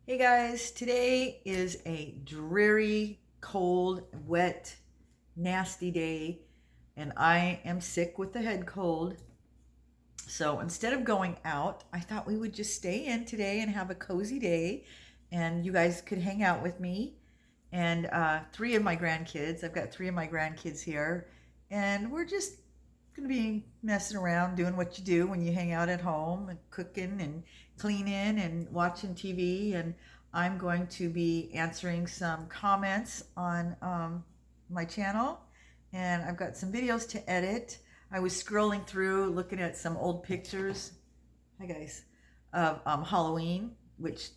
Hey guys, today is a dreary, cold, wet, nasty day, and I am sick with the head cold. So instead of going out, I thought we would just stay in today and have a cozy day, and you guys could hang out with me and three of my grandkids. I've got three of my grandkids here, and we're just gonna be messing around, doing what you do when you hang out at home and cooking and cleaning and watching TV. And I'm going to be answering some comments on my channel, and I've got some videos to edit. I was scrolling through looking at some old pictures, hi guys, of Halloween, which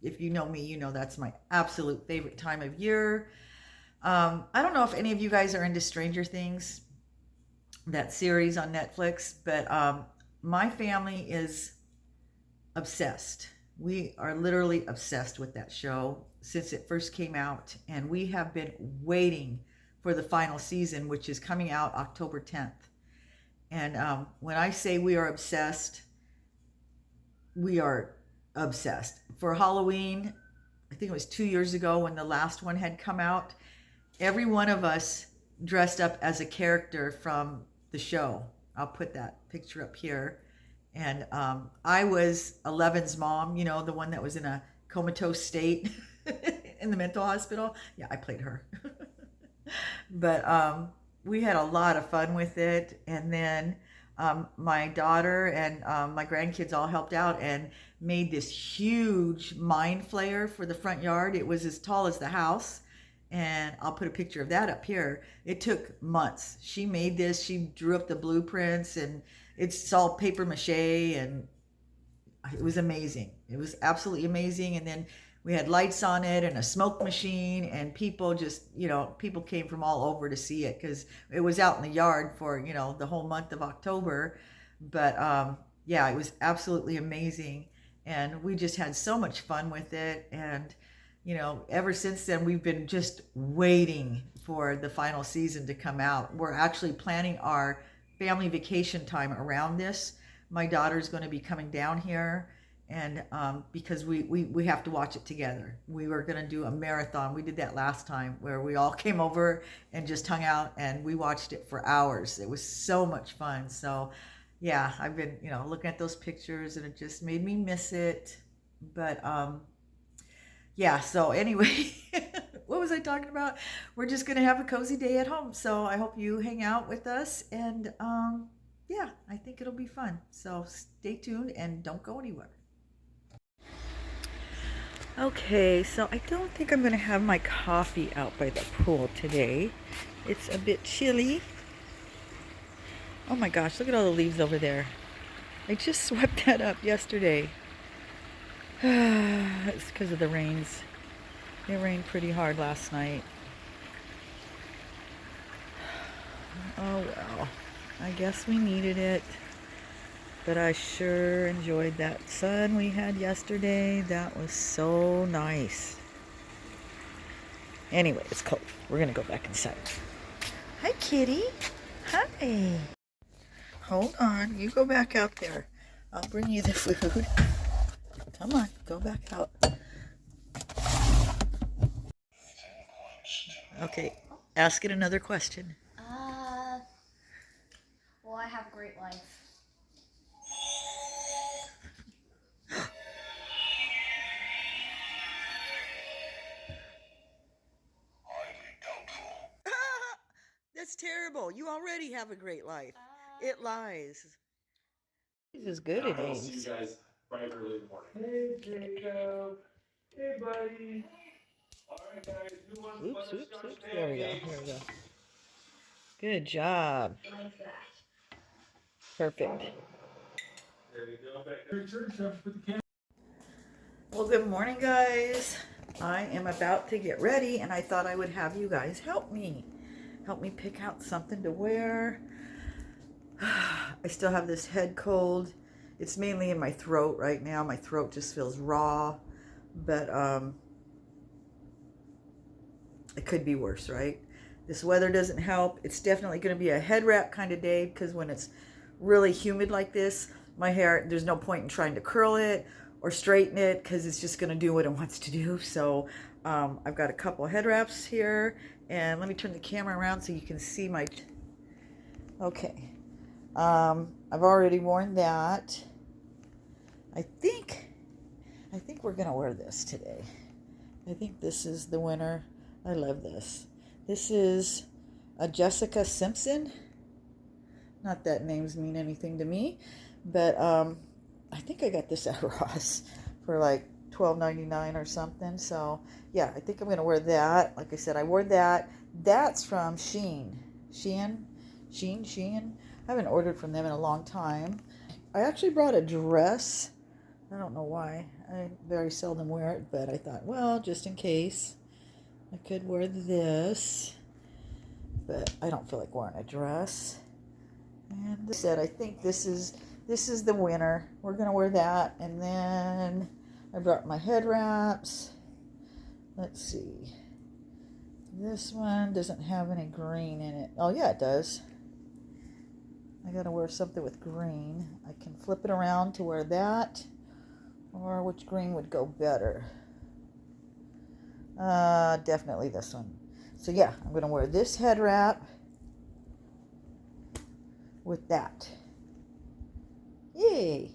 if you know me, you know that's my absolute favorite time of year. I don't know if any of you guys are into Stranger Things, that series on Netflix, but my family is obsessed. We are literally obsessed with that show since it first came out, and we have been waiting for the final season, which is coming out October 10th. And when I say we are obsessed, we are obsessed. For Halloween, I think it was 2 years ago when the last one had come out, every one of us dressed up as a character from the show. I'll put that picture up here. And I was Eleven's mom, you know, the one that was in a comatose state in the mental hospital. Yeah, I played her. But we had a lot of fun with it. And then my daughter and my grandkids all helped out and made this huge mind flayer for the front yard. It was as tall as the house. And I'll put a picture of that up here. It took months. She made this, she drew up the blueprints, and it's all paper mache, and it was amazing. It was absolutely amazing. And then we had lights on it and a smoke machine, and people just, people came from all over to see it because it was out in the yard for, the whole month of October. But yeah, it was absolutely amazing. And we just had so much fun with it. And, ever since then, we've been just waiting for the final season to come out. We're actually planning our family vacation time around this. My daughter's going to be coming down here, and because we have to watch it together. We were going to do a marathon. We did that last time where we all came over and just hung out and we watched it for hours. It was so much fun. So yeah, I've been, looking at those pictures, and it just made me miss it. But yeah, so anyway, what was I talking about? We're just going to have a cozy day at home. So I hope you hang out with us, and yeah, I think it'll be fun. So stay tuned and don't go anywhere. Okay, so I don't think I'm going to have my coffee out by the pool today. It's a bit chilly. Oh my gosh, look at all the leaves over there. I just swept that up yesterday. It's because of the rains. It rained pretty hard last night. Oh well, I guess we needed it. But I sure enjoyed that sun we had yesterday. That was so nice. Anyway, it's cold. We're gonna go back inside. Hi, kitty. Hi. Hold on. You go back out there. I'll bring you the food. Come on, go back out. Okay, ask it another question. Well, I have a great life. That's terrible. You already have a great life. It lies. He's as good at I'll see names. you guys bright early in the morning. Hey, Jacob. Hey, buddy. All right, guys. Who wants Oops, oops, butterscotch oops. There we go. pancakes? There we go. Good job. Like that. Perfect. There you go. Back there. Church, put the camera. Well, good morning, guys. I am about to get ready, and I thought I would have you guys help me. Help me pick out something to wear. I still have this head cold. It's mainly in my throat right now. My throat just feels raw, but it could be worse, right? This weather doesn't help. It's definitely going to be a head wrap kind of day, because when it's really humid like this, my hair, there's no point in trying to curl it or straighten it because it's just going to do what it wants to do. So I've got a couple of head wraps here, and let me turn the camera around so you can see my... Okay. I've already worn that. I think we're going to wear this today. I think this is the winner. I love this. This is a Jessica Simpson. Not that names mean anything to me, but I think I got this at Ross for like $12.99 or something. So yeah, I think I'm gonna wear that. Like I said, I wore that. That's from Shein. Shein. I haven't ordered from them in a long time. I actually brought a dress. I don't know why. I very seldom wear it, but I thought, well, just in case, I could wear this. But I don't feel like wearing a dress. And I said, I think this is the winner. We're gonna wear that. And then I brought my head wraps. Let's see. This one doesn't have any green in it. Oh yeah, it does. I gotta wear something with green. I can flip it around to wear that. Or which green would go better? Definitely this one. So yeah, I'm gonna wear this head wrap with that. Yay!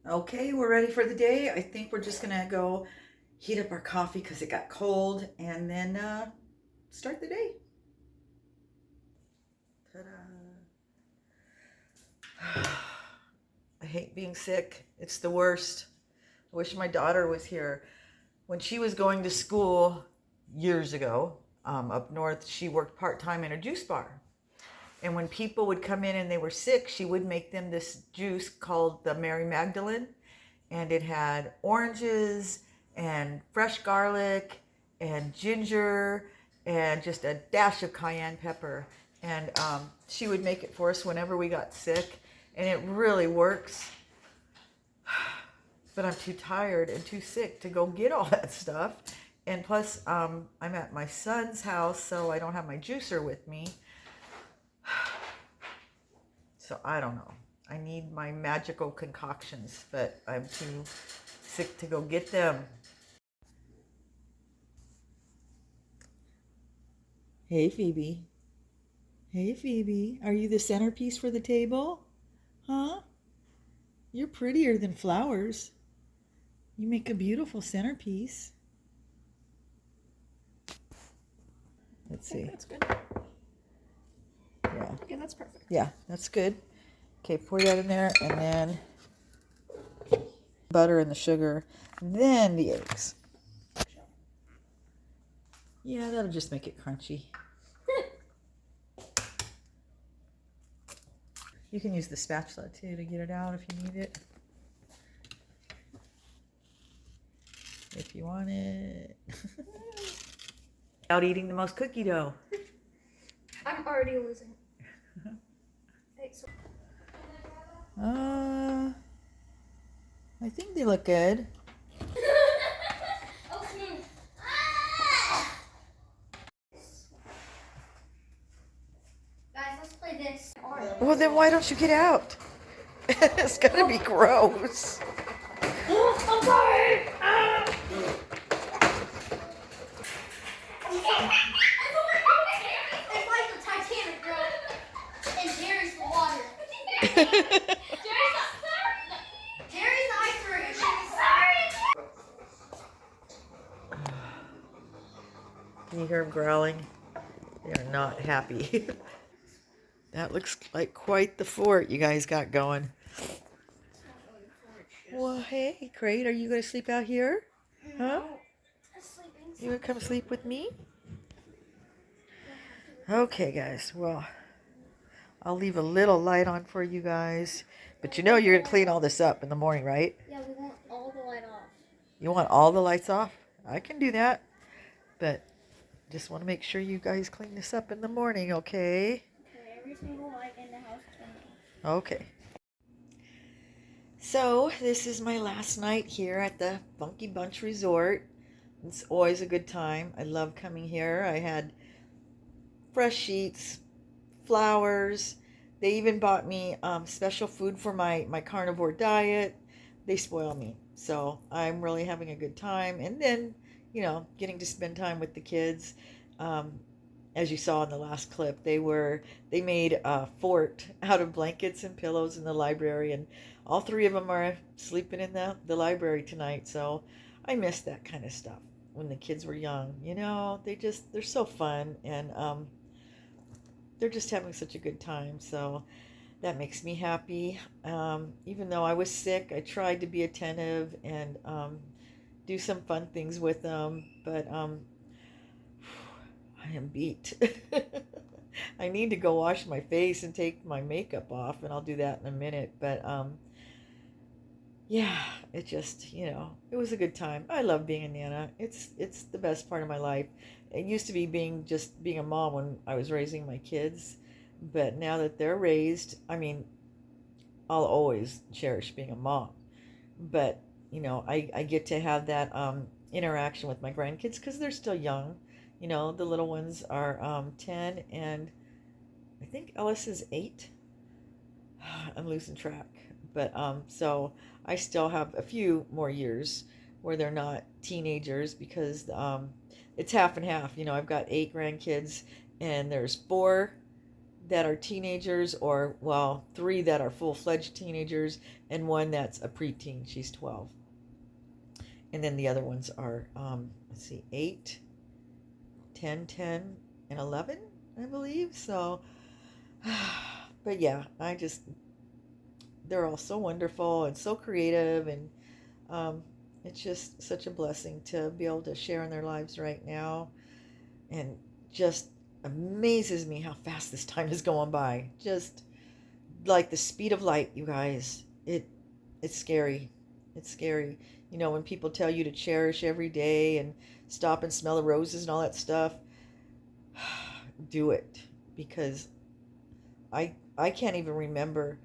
Okay, we're ready for the day. I think we're just gonna go heat up our coffee because it got cold, and then start the day. Ta-da! I hate being sick. It's the worst. I wish my daughter was here. When she was going to school years ago, up north, she worked part-time in a juice bar. And when people would come in and they were sick, she would make them this juice called the Mary Magdalene. And it had oranges and fresh garlic and ginger and just a dash of cayenne pepper. And she would make it for us whenever we got sick. And it really works. But I'm too tired and too sick to go get all that stuff. And plus, I'm at my son's house, so I don't have my juicer with me. So I don't know. I need my magical concoctions, but I'm too sick to go get them. Hey, Phoebe. Hey, Phoebe. Are you the centerpiece for the table? Huh? You're prettier than flowers. You make a beautiful centerpiece. Let's see. That's good. Yeah. Okay, that's perfect. Yeah, that's good. Okay, pour that in there, and then butter and the sugar, then the eggs. Yeah, that'll just make it crunchy. You can use the spatula too to get it out if you need it. If you want it. Out eating the most cookie dough. I'm already losing. I think they look good. Guys, let's play this. Well, then why don't you get out? It's gonna be gross. I'm sorry. It's like the Titanic, bro. And Jerry's the water. Jerry's the iceberg. And she's sorry. Can you hear them growling? They are not happy. That looks like quite the fort you guys got going. Well, hey, Crate, are you going to sleep out here? Huh? You going to come sleep with me? Okay, guys. Well, I'll leave a little light on for you guys. But you know you're going to clean all this up in the morning, right? Yeah, we want all the light off. You want all the lights off? I can do that. But just want to make sure you guys clean this up in the morning, okay? Okay, every single light in the house turned on. Okay. So, this is my last night here at the Funky Bunch Resort. It's always a good time. I love coming here. I had fresh sheets, flowers. They even bought me special food for my carnivore diet. they spoil me. So I'm really having a good time. And then, getting to spend time with the kids. Um, as you saw in the last clip, they made a fort out of blankets and pillows in the library, and all three of them are sleeping in the library tonight. So I miss that kind of stuff when the kids were young. They're so fun, and they're just having such a good time. So that makes me happy. Even though I was sick, I tried to be attentive and do some fun things with them, but I am beat. I need to go wash my face and take my makeup off, and I'll do that in a minute. But yeah, it was a good time. I love being a nana. It's the best part of my life. It used to be being a mom when I was raising my kids, but now that they're raised, I mean, I'll always cherish being a mom. But I get to have that interaction with my grandkids because they're still young. The little ones are 10, and I think Ellis is 8. I'm losing track. But so I still have a few more years where they're not teenagers because it's half and half. I've got 8 grandkids, and there's 4 that are teenagers, or, well, 3 that are full-fledged teenagers, and 1 that's a preteen. She's 12. And then the other ones are, let's see, 8, 10, and 11, I believe. So, but yeah, they're all so wonderful and so creative, and it's just such a blessing to be able to share in their lives right now, and just amazes me how fast this time is going by. Just like the speed of light, you guys. It's scary. It's scary. When people tell you to cherish every day and stop and smell the roses and all that stuff, do it, because I can't even remember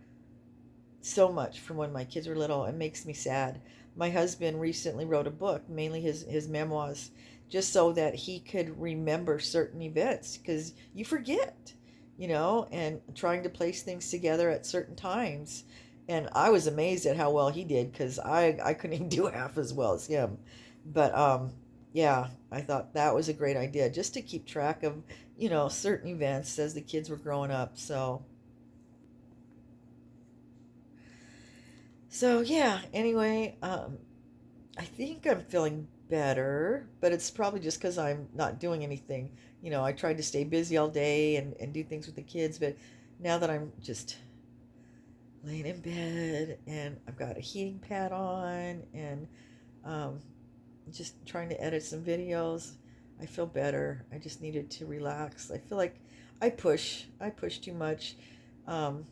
so much from when my kids were little. It makes me sad. My husband recently wrote a book, mainly his memoirs, just so that he could remember certain events, because you forget, and trying to place things together at certain times. And I was amazed at how well he did, because I couldn't even do half as well as him. But yeah, I thought that was a great idea, just to keep track of, certain events as the kids were growing up. So yeah, anyway, I think I'm feeling better, but it's probably just because I'm not doing anything. I tried to stay busy all day and do things with the kids, but now that I'm just laying in bed and I've got a heating pad on, and um, just trying to edit some videos, I feel better. I just needed to relax. I feel like I push too much. Um,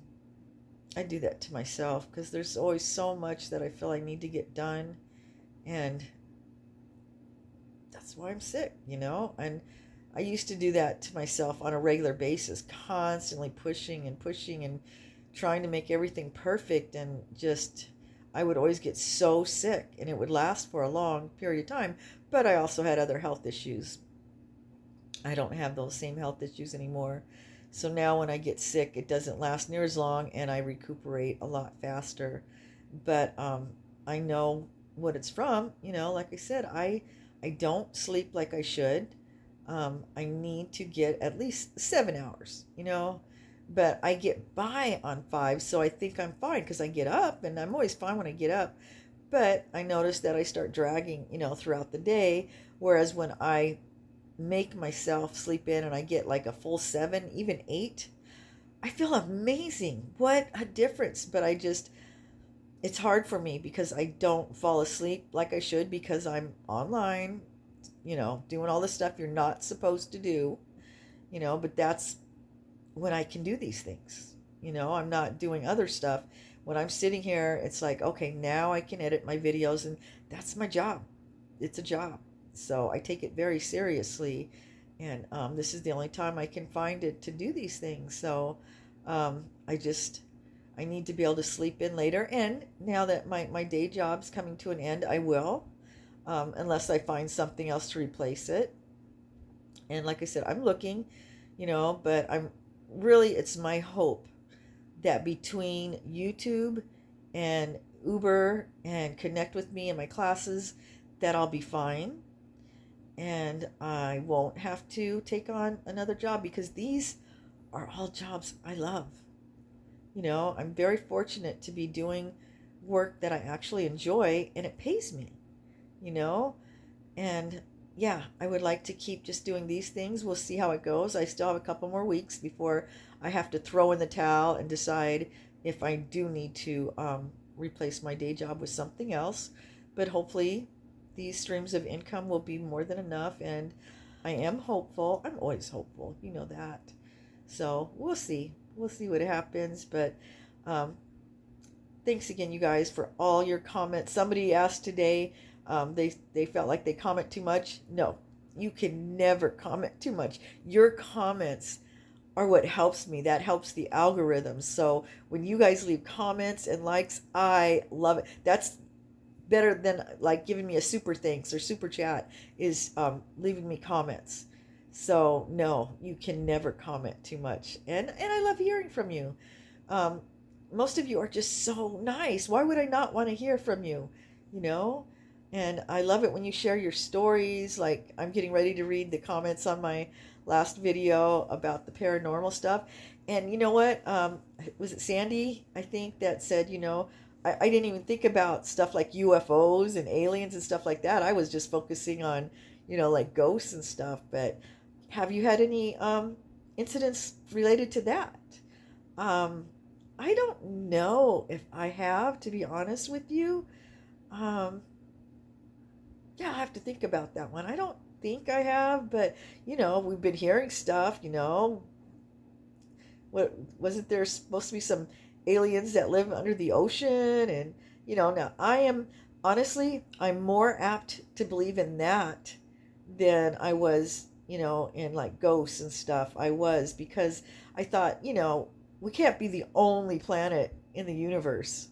I do that to myself because there's always so much that I feel I need to get done, and that's why I'm sick. And I used to do that to myself on a regular basis, constantly pushing and pushing and trying to make everything perfect, and just I would always get so sick, and it would last for a long period of time. But I also had other health issues. I don't have those same health issues anymore. So now when I get sick, it doesn't last near as long, and I recuperate a lot faster. But I know what it's from. Like I said, I don't sleep like I should. I need to get at least 7 hours. But I get by on 5, so I think I'm fine because I get up, and I'm always fine when I get up. But I notice that I start dragging, throughout the day. Whereas when I make myself sleep in and I get like a full 7, even 8, I feel amazing. What a difference. But it's hard for me because I don't fall asleep like I should, because I'm online, doing all the stuff you're not supposed to do, but that's when I can do these things. I'm not doing other stuff. When I'm sitting here, it's like, okay, now I can edit my videos, and that's my job. It's a job. So I take it very seriously, and this is the only time I can find it to do these things. So I need to be able to sleep in later. And now that my day job's coming to an end, I will, unless I find something else to replace it. And like I said, I'm looking, but it's my hope that between YouTube and Uber and connect with me in my classes, that I'll be fine. And I won't have to take on another job because these are all jobs I love. I'm very fortunate to be doing work that I actually enjoy and it pays me, you know? And yeah, I would like to keep just doing these things. We'll see how it goes. I still have a couple more weeks before I have to throw in the towel and decide if I do need to replace my day job with something else. But hopefully, these streams of income will be more than enough. And I am hopeful. I'm always hopeful. You know that. So we'll see. We'll see what happens. But um, thanks again, you guys, for all your comments. Somebody asked today, they felt like they comment too much. No, you can never comment too much. Your comments are what helps me. That helps the algorithm. So when you guys leave comments and likes, I love it. That's better than like giving me a super thanks or super chat is leaving me comments. So no, you can never comment too much. And I love hearing from you. Um, Most of you are just so nice. Why would I not want to hear from you? You know? And I love it when you share your stories. Like, I'm getting ready to read the comments on my last video about the paranormal stuff. And you know what? Was it Sandy, I think, that said, I didn't even think about stuff like UFOs and aliens and stuff like that. I was just focusing on, like ghosts and stuff. But have you had any incidents related to that? Um, I don't know if I have, to be honest with you. Um, yeah, I have to think about that one. I don't think I have, but we've been hearing stuff. What wasn't there supposed to be some aliens that live under the ocean? And now I am honestly, I'm more apt to believe in that than I was, in like ghosts and stuff. I was because I thought, we can't be the only planet in the universe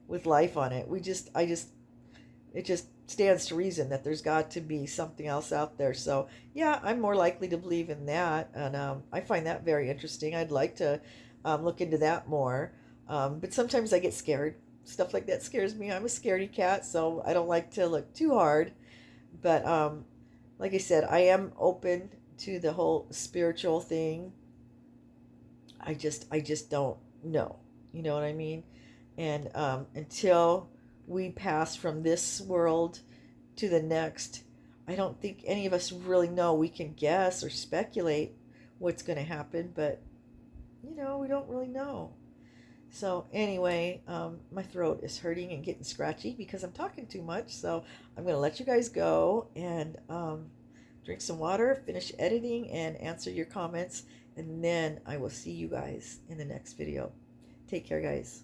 with life on it. It just stands to reason that there's got to be something else out there. So yeah, I'm more likely to believe in that, and I find that very interesting. I'd like to look into that more, but sometimes I get scared. Stuff like that scares me. I'm a scaredy cat, so I don't like to look too hard. But like I said, I am open to the whole spiritual thing. I just don't know. You know what I mean? And until we pass from this world to the next, I don't think any of us really know. We can guess or speculate what's going to happen, but we don't really know. So anyway, my throat is hurting and getting scratchy because I'm talking too much. So I'm going to let you guys go and drink some water, finish editing, and answer your comments. And then I will see you guys in the next video. Take care, guys.